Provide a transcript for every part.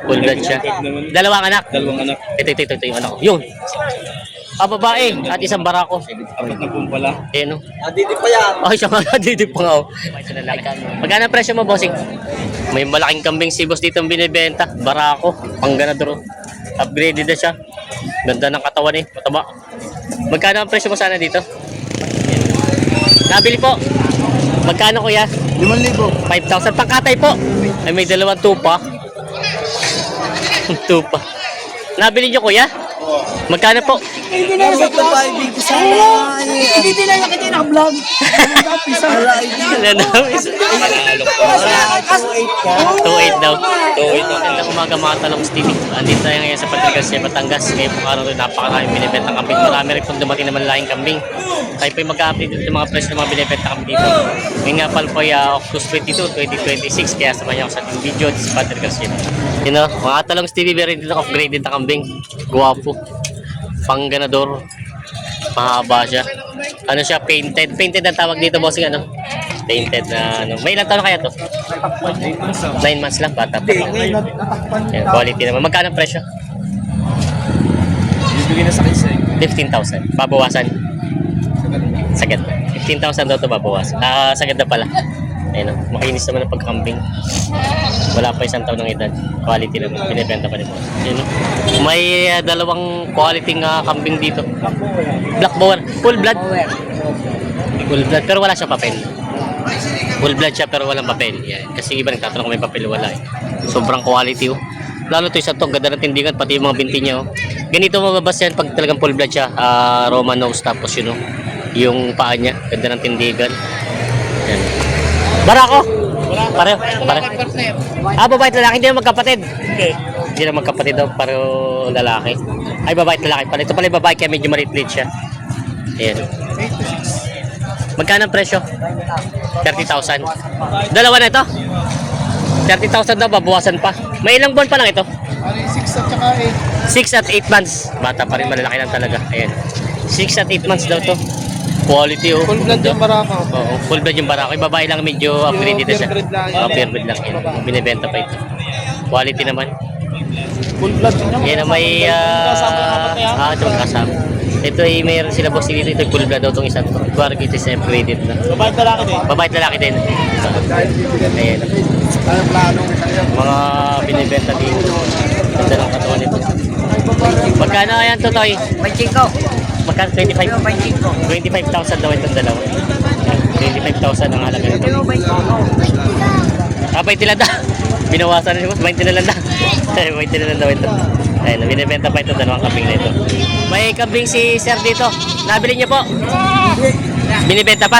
Full blood siya. Dalawang anak. Dalawang anak. Ito yung anak ko. Yun. Babae at isang barako. Apat na pong pala. Ayan o. Nadidi pa yan. Ay, siya nga, nadidip pa nga o. Magkano ang presyo mo, bossing? May malaking kambing si boss dito ang binibenta. Barako, pangganador. Upgraded na siya. Ganda ng katawan eh, mataba. Magkano ang presyo mo sana dito? Nabili po. Magkano kuya? 5,000. 5,000 pangkatay po. Ay may dalawang tupa. Tupa. Nabili niyo kuya? Magkano po? Hindi na sa vlog. Hindi na nakita yung vlog. Ano? 2.8 daw. 2.8 daw. Gandang umaga mga talong Stevie. Andito tayo ngayon sa Padrigas, Batangas. Ngayon po araw rin napakaraming binibentang kambing. Marami rin pong dumating naman lahing kambing. Tayo po yung mag-update dito ng mga presyo ng mga binibentang kambing dito. Ngayon nga pala po ay October 22, 2026. Kaya samahan niyo ako sa ating video sa Padrigas. You know, mga talong Stevie, very din upgraded na kambing. Guwapo. Pangganador. Mahaba siya. Ano siya? Painted. Painted ang tawag dito, bossing, ano? Painted na ano. May ilang taon na kaya to? 9 months lang. Bata pa lang. Yan, quality naman. Magkano ang presyo? Bibigyan na sa kisa. 15,000. Babawasan. Sagad. 15,000 daw ito babawasan. Sagad na pala. Ayun, makinis naman ang pagkambing. Wala pa isang taon ng edad. Quality naman. Binibenta pa rin po. Ayun, may dalawang quality kambing dito. Black Bower. Full blood. Full blood. Pero wala siyang papel. Full blood siya pero walang papel. Yan. Kasi iba nagtatanong kung may papel wala. Sobrang quality. Oh. Lalo to isa to. Ganda ng tindigan. Pati yung mga binti niya. Oh. Ganito mababas yan pag talagang full blood siya. Roman nose. Tapos yun. Yung paa niya. Ganda ng tindigan. Yan. Barako? Pareho. Babae at lalaki. Hindi na magkapatid. Hindi na magkapatid daw. Pareho lalaki. Ay, babae at lalaki pala. Ito pala yung babae kaya medyo maliit siya. Ayan. Magkano ang presyo? 30,000. Dalawa na ito? 30,000 daw. Babawasan pa. May ilang buwan pa lang ito? 6 at saka 6 at 8 months. Bata pa rin. Malalaki lang talaga. Ayan. 6 at 8 months daw to. Quality oh. Full blood yung barako. Oo, full blood yung barako. Yung babae lang medyo upgraded na siya. Pure breed lang yan. Pure breed lang yan. Binibenta pa ito. Quality naman. Full blood yun. Yan ang may ito kasama. Ito ay mayroon sila boss dito. Ito full blood daw itong isa. Barang ito is upgraded na. Babae at lalaki din. Babae at lalaki din. Ayan. Mga binibenta dito. Ganda ng katawan nito. Magkano yan to, Toy? Magkano? 25? 25,000 daw itong dalawa. 25,000 ang halaga nito. 20 lang daw. Binawasan na siya, 20 na lang daw. 20 na lang daw ito. Ayun, binibenta pa ito dalawang kambing na ito. May kambing si Sir dito. Nabili niyo po? Binibenta pa?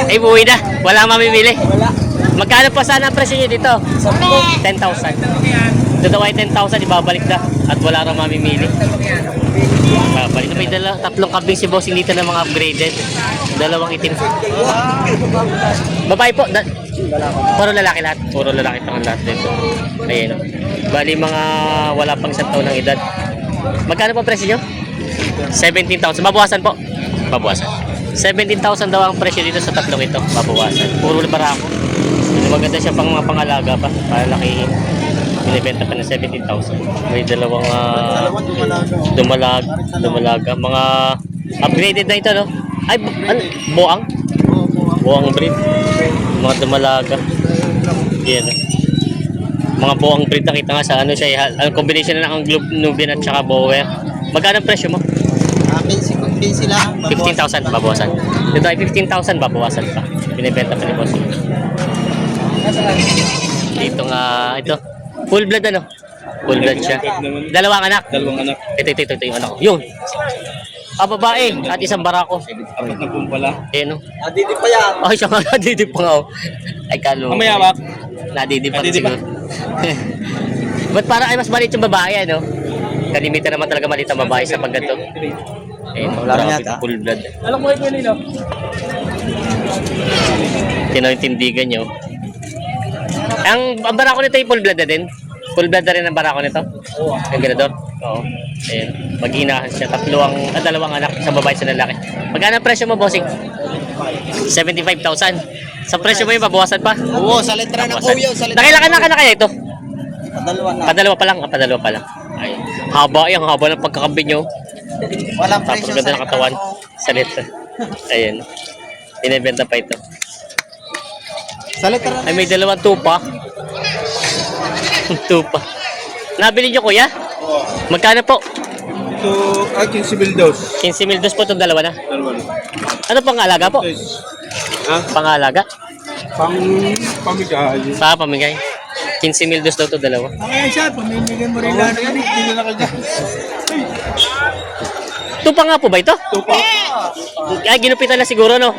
Ay, buwi na. Wala mamimili. Magkano pa sana ang presyo niyo dito? 10,000. Ito daw ay 10,000, ibabalik na. At wala rin mamimili. Balik na may tatlong kambing si bossing dito ng mga upgraded. Dalawang itim. Babae po. Puro lalaki lahat. Puro lalaki tangan lahat dito. Ayan. Bali mga wala pang isang taon ng edad. Magkano po presyo nyo? 17,000. Babawasan po. Babawasan. 17,000 daw ang presyo dito sa tatlong ito. Babawasan. Puro barako. Maganda siya pang mga pangalaga pa. Palaki. Binibenta pa ng 17,000. May dalawang dumalaga. Mga upgraded na ito, no? Ay, ano? Boang? Boang breed. Mga dumalaga. Yan. Mga boang breed. Nakita nga sa ano siya. Ang combination na ng Globe Nubian at saka Bower. Magkano ang presyo mo? 15 lang. 15,000 babawasan. Dito ay 15,000 babawasan pa. Binibenta pa ni boss. Dito nga, ito. Full blood ano? Full blood siya. Dalawang anak. Dalawang anak. Ito yung anak ko. Yun. Babae at isang barako. Apat na pong pala. Ayan o. Nadidi pa yan. Ay, siya nga nadidip pa nga o. Ay, kalo. Mamayawak. Nadidip pa Nadidip pa. siguro. Ba't parang ay mas maliit yung babae ano? Kalimitan naman talaga maliit ang babae sa pagganto. Ayun, grabe, full blood. Alam mo ito nila. Tinaw yung tindigan nyo. Ang barako nito ay full blood na din. Full blood na rin ang barako nito. Oo. Yung ganador. Oo. Ayun. Mag-inahan siya. Dalawang anak sa babae sa lalaki. Magkano ang presyo mo, bossing? 75,000. Sa presyo mo yung babawasan pa? Oo, sa letra ng Babawasan. kuya. Sa letra. Nakailangan na kaya ito? Padalawa na. Padalawa pa lang, padalawa pa lang. Ay, haba yan, haba ng pagkakambing nyo. Walang Tapos presyo ganda ng katawan. Sa litra. Ayan. Binibenta pa ito. Sa literal. Ay, may dalawang tupa. Tupa. Nabili nyo, kuya? Magkano po? Ito, akin si Bildos. 15,000 dos po itong dalawa na. Dalawa na. Ano pang-alaga po? Ha? Pang-alaga? Pamigay. Sa pamigay. 15,000 dos daw ito dalawa. Ayan siya, pamimigyan mo rin lang. Hindi na kagaya. Tupa nga po ba ito? Tupa. Ay, ginupitan na siguro, no?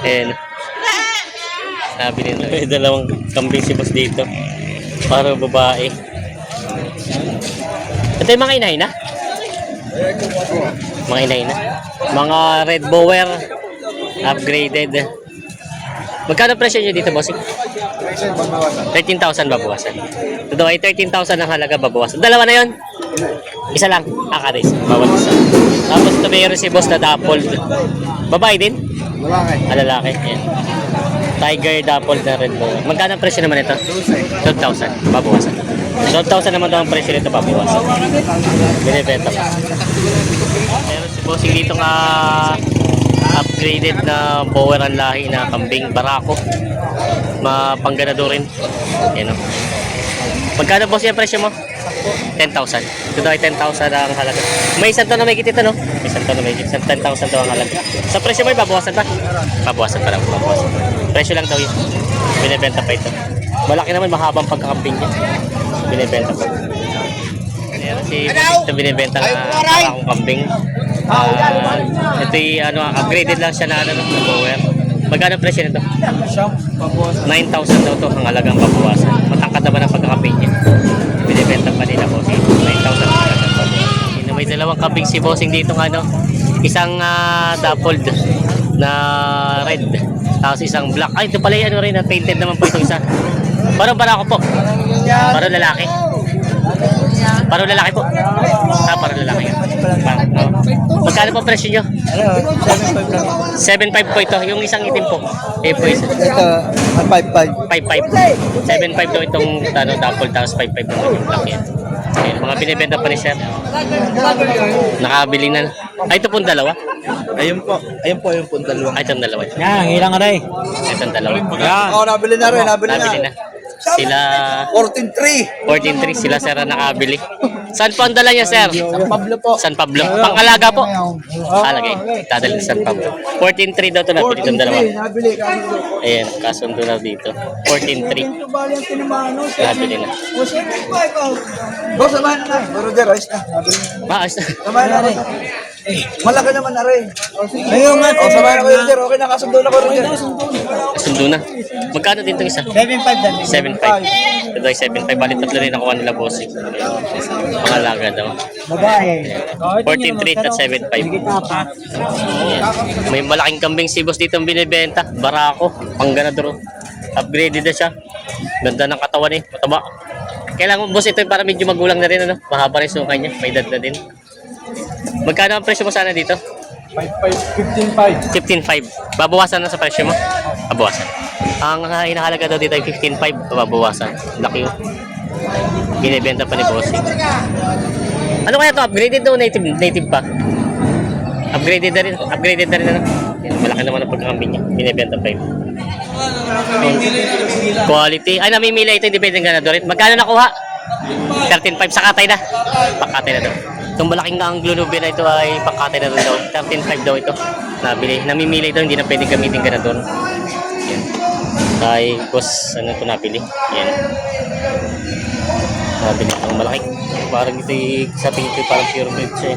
Ayan. Sabi nila, may dalawang kambing si boss dito. Para babae. Ito yung mga inahin na? Mga inahin na? Mga red bower. Upgraded. Magkano presyo nyo dito, bossing? 13,000 babawasan. Ito ay 13,000 ang halaga babawasan. Dalawa na yon. Isa lang. Akaris. Bawal isa. Tapos ito mayroon si boss na dappled. Babae din? Lalaki. Lalaki. Yan. Tiger dappled na red bower. Magkano ang presyo naman ito? 12,000. Babawasan. 12,000 naman daw ang presyo nito babawasan. Binibenta pa. Meron si bossing dito nga upgraded na bower ang lahi na kambing barako. Mapangganado rin. Yan o. Magkano boss yung presyo mo? 10,000. Ito daw ay 10,000 ang halaga. May isang to na may ito, no? May isang to na may 10,000 daw ang halaga. Sa presyo mo, babawasan pa? Babawasan pa lang. Babawasan. Presyo lang daw yun. Binibenta pa ito. Malaki naman, mahabang pagkakambing niya. Binibenta pa. Meron si ito binibenta na akong kambing. Ito yung upgraded lang siya na na bower. Magkano presyo nito? 9,000 daw to ang halagang babawasan. Matangkad naman ang pagkakambing niya. Binibenta pa nila bossing. 9,000 ang halagang babawasan. May dalawang kambing si bossing dito ng isang dappled na red. Tapos isang black. Ay, ito pala yung rin, painted naman po itong isa. Parang barako po. Parang lalaki. Parang lalaki po. Parang lalaki. Magkano po presyo nyo? 7,500 po ito. Yung isang itim po. Eh po isa. Ito, 5,500. 5,500. 7,500 daw itong dapple. Tapos 5,500 naman yung black yan. Ayan, mga binibenta pa ni sir. Nakabili na. Ay, ito pong dalawa. Ayun po yung dalawa. Ay, itong dalawa. Yan, hilang ka rin. Itong dalawa. Oo, nabili na rin, nabili Nabili na. Sila 14,300. 14,300 sila sir na nakabili. Saan po ang dala niya sir? San Pablo po. San Pablo. Pangalaga po. Lagay. Dadalhin sa San Pablo. 14,300 daw ito nabili itong dalawa. Nabili ka. Ayan, kasundo na dito. 14,300. Nabili na. Boss, samahan na na. Pero di, rice na. Nabili na. Maas na. Samahan na rin. Malaki naman na rin. Ayun nga. O, samahan na ko yun, sir. Okay na, kasundo na ko rin, sir. Kasundo na. Magkano din itong isa? 7,500. 7,500. Ito ay 7,500. Bali tatlo rin nakuha nila bossing. Pangalaga daw. Babae. 14,300 at 7,500. Ayan. May malaking kambing si boss dito ang binibenta. Barako. Pangganador. Upgraded na siya. Ganda ng katawan eh. Mataba. Kailangan boss ito para medyo magulang na rin. Mahaba rin suka niya. May edad na din. Magkano ang presyo mo sana dito? 15,500. 15,500. Babawasan na sa presyo mo? Babawasan. Ang hinahalaga daw dito ay 15,500. Babawasan. Laki yun. Binibenta pa ni bossing. Ano kaya to? Upgraded daw? Native pa? Upgraded na rin. Upgraded na rin. Yan, malaki naman ang pagkakambing niya. Binibenta pa yun. Quality. Ay, namimili ito. Independent ganador. Magkano nakuha? 13,500. Sa katay na. Pakatay na daw. Itong malaking Anglo Nubia na ito ay pakatay na rin daw. 13,500 daw ito. Nabili. Namimili ito. Hindi na pwede gamitin ganador. Yan. Ay, boss, ano ito nabili? Yan. Nabili ang malaki. Parang ito sa tingin ko parang pure breed siya.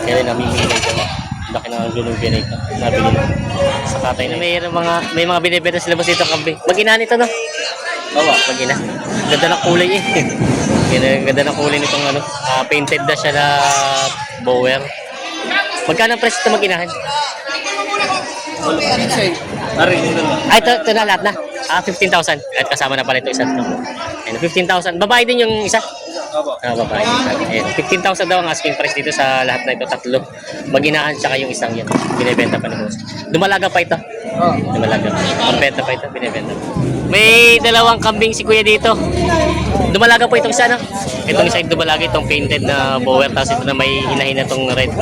Kaya namimili ito. Laki na ang Nubia na ito. Nabili na. Sa katay na. May mga binibenta sila boss dito kambing. Mag-ina nito no? Oo, mag-ina. Ganda ng kulay eh. Ganda ng kulay nitong painted na siya na bower. Magkano ang presyo ito mag-inahan? Ay, ito na lahat na. 15,000. At kasama na pala ito isa. 15,000. Babae din yung isa? Babae. 15,000 daw ang asking price dito sa lahat na ito. Tatlo. Mag-inahan tsaka yung isang yan. Binibenta pa ni boss. Dumalaga pa ito. Dumalaga. Pambenta pa ito, binibenta. May dalawang kambing si kuya dito. Dumalaga po itong isa, no? Itong isa yung dumalaga, itong painted na bower. Tapos ito na may hinahina itong red.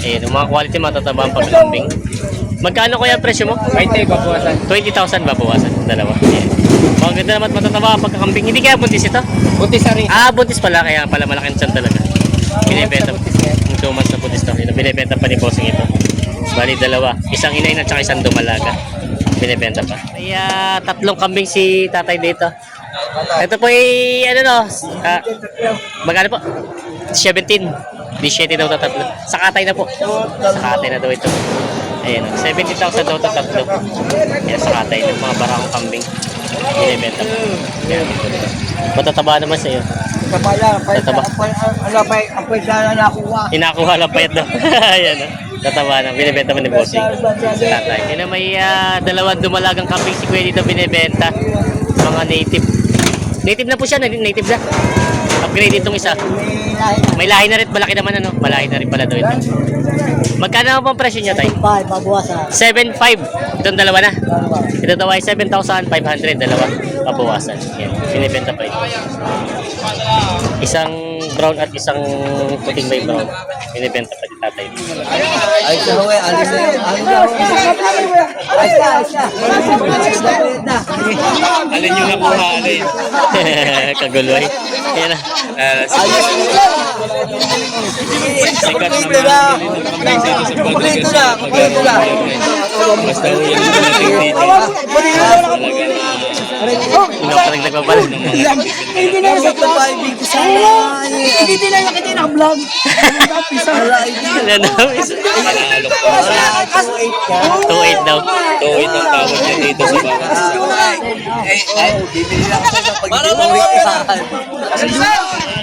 Ayan, yung mga quality matataba ang pagkambing. Magkano kuya ang presyo mo? 20, babawasan. 20,000 babawasan. Dalawa. Ayan. Mga ganda naman matataba ang pagkakambing. Hindi kaya buntis ito? Buti sa rin. Ah, buntis pala. Kaya pala malaking tiyan talaga. Binibenta. Yung 2 months na buntis to. Yun, binibenta pa ni bossing ito. Bali dalawa. Isang inahin at saka isang dumalaga. Binibenta pa. May tatlong kambing si tatay dito. Ito po ay ano no? Magkano po? 17. 17 daw ito tatlo. Sa katay na po. Sa katay na daw ito. Ayan, 70,000 daw ito tatlo. Ayan, sa katay ng mga barakong kambing. Binibenta pa. Ayan, matataba naman sa iyo. Tataba. Ang pwede na nakuha. Inakuha lang payat daw. Ayan, tataba na. Binibenta mo ni bossing. Tatay. Yan na may dalawang dumalagang kambing si Kuya dito binibenta. Mga native. Native na po siya. Native na. Upgrade itong isa. May lahi na rin. Malaki naman ano. Malahi na rin pala daw ito. Magkano po ang presyo niya tayo? 5, babawasan. 7,500. Itong dalawa na. Ito daw ay 7,500. Dalawa. Pabawasan. Yan. Binibenta pa ito. Isang brown at isang puting may brown. Binibenta pa ni tatay. Ay, sa huwi. Alis na yun. Alis na. Alin yung nakuha, alin? Kaguloy. Yan na. Sikat Kumpleto na. Kumpleto na. Kumpleto na. Basta yung dito. Inakaragdag pa pala. Hindi na sa pag-ibig ko sa hindi na nakita yung vlog. Ano na? 2,800 daw. 2.8 ang tawag niya dito sa bakas. Ay, bibili lang ako sa pag-ibig.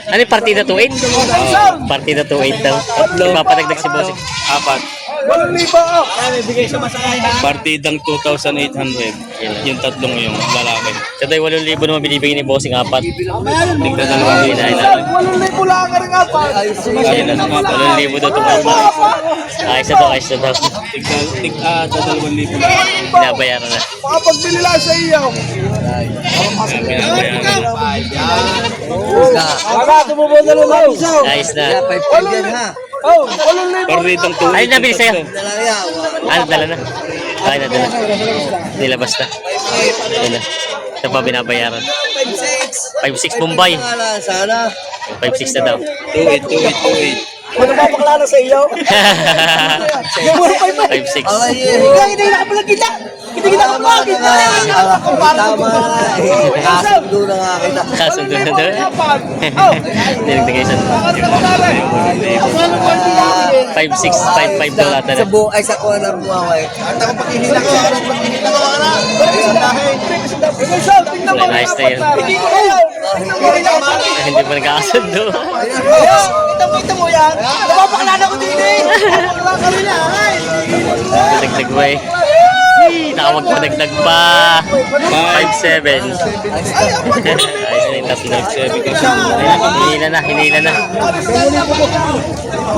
Ano yung partida 2,800? Partida 2,800 daw. Ipapadagdag si bossing. 4. Partidang 2,800. Yung tatlong yung lalaki. Sa tayo 8,000 naman binibigay ni bossing 4. Tignan na lang. Ayan na nga, 8,000 daw itong 4. Ayos na daw, ayos na daw. Tignan 2,000 lang. Binabayaran na. Makapagbili lang sa iyo. Wala, tumubod na lang ako. Ayos na. 5 yan ha. Partidang 2.8. Ayun na, bilis sa'yo. Dalaya. Ano, dala na? Ay, nadala. Nilabas na. Ayun na. Ito pa binabayaran. 5,600 Bombay. Sana. 5,600 na daw. 2.8. Ano ba paklaro sa iyo? 5,600. Hindi na kapag kita. Hindi kita kapag kita. Tama na. Kasundo na nga kita. Kasundo na daw. Nilagdagay siya. 5,655 daw lahat na. Sa buo ay sa kuha ng buwaway. At ako pag-ihila ko. Pag-ihila ko na. Nice na yun. Hindi pa nagkakasundo. Kita mo yan. Napapakalala ko din eh. Napapakalala kami na. Dagdag ba eh. Nakamagpadagdag pa. 5,700. Ayos na yung tatlo. Hinila na, hinila na.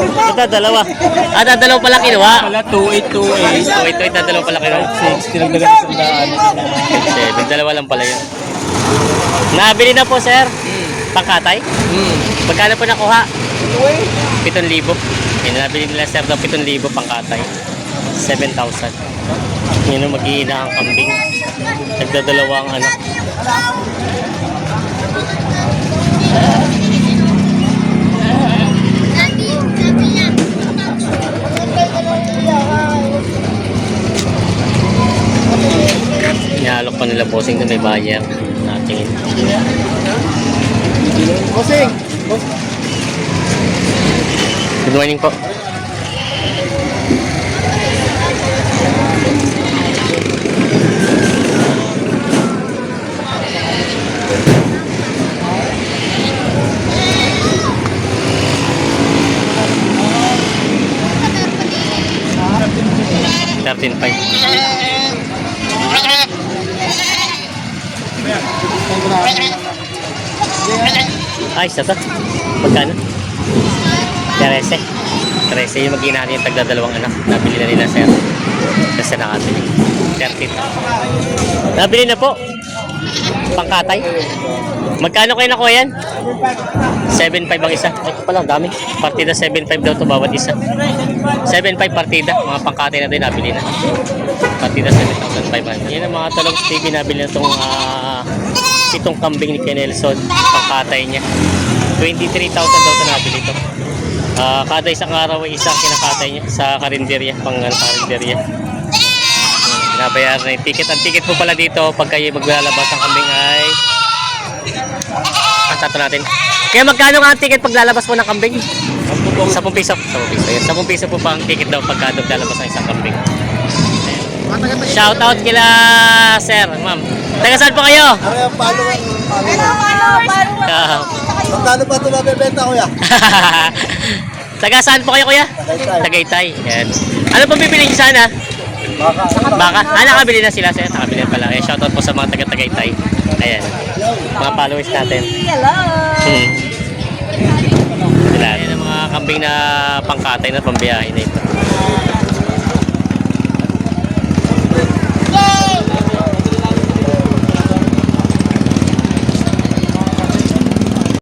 Ito, dalawa. Ah, dalawa pala kinuha. Wala 2.8. Ito, dalawa pala kinuha. 6. Tinagdagan sa sandaan. 5,700. Dalawa lang pala yun. Nabili na po, sir. Pangkatay? Magkano po nakuha? 7,000. Yun, nabili nila, sir, daw 7,000 pangkatay. 7,000. Yun ang mag-iina ang kambing. Nagdadalawa ang anak. Inaalok pa nila bossing na may buyer. Natingin. Bossing. Good morning po. Ayos na to. Magkano? 13. 13 yung mag-ina natin yung tagdadalawang anak. Nabili na nila sir. Kasi nakabili. 13. Nabili na po. Pangkatay. Magkano kayo nakuha yan? 7.5 ang isa. Ito pala, ang dami. Partida 7.5 daw to bawat isa. 7.5 partida. Mga pangkatay na din nabili na. Partida 7,500. Yan ang mga talong TV nabili na itong itong kambing ni Kenelson. Pangkatay niya. 23,000 daw ito nabili ito. Kada isang araw ay isang kinakatay niya sa karinderya. Karinderya. Binabayaran na yung ticket. Ang ticket po pala dito pag kayo maglalabas ang kambing ay tato natin. Kaya magkano nga ang ticket pag lalabas mo ng kambing? 10 piso. 10 piso. Yan. 10 piso po pa ang ticket daw pagka lalabas ng isang kambing. Shout out kila sir, ma'am. Taga saan po kayo? Ano yung follower? Ah. Magkano pa ito mabibenta, kuya? Taga saan po kayo kuya? Tagaytay. Yan. Ano pong bibili niyo sana? Baka. Nakabili na sila sir. Nakabili na pala. Shout out po sa mga taga Tagaytay. Ayan. Mga followers natin. Hello! Sila. Yan ang mga kambing na pangkatay na pambiyahe na ito.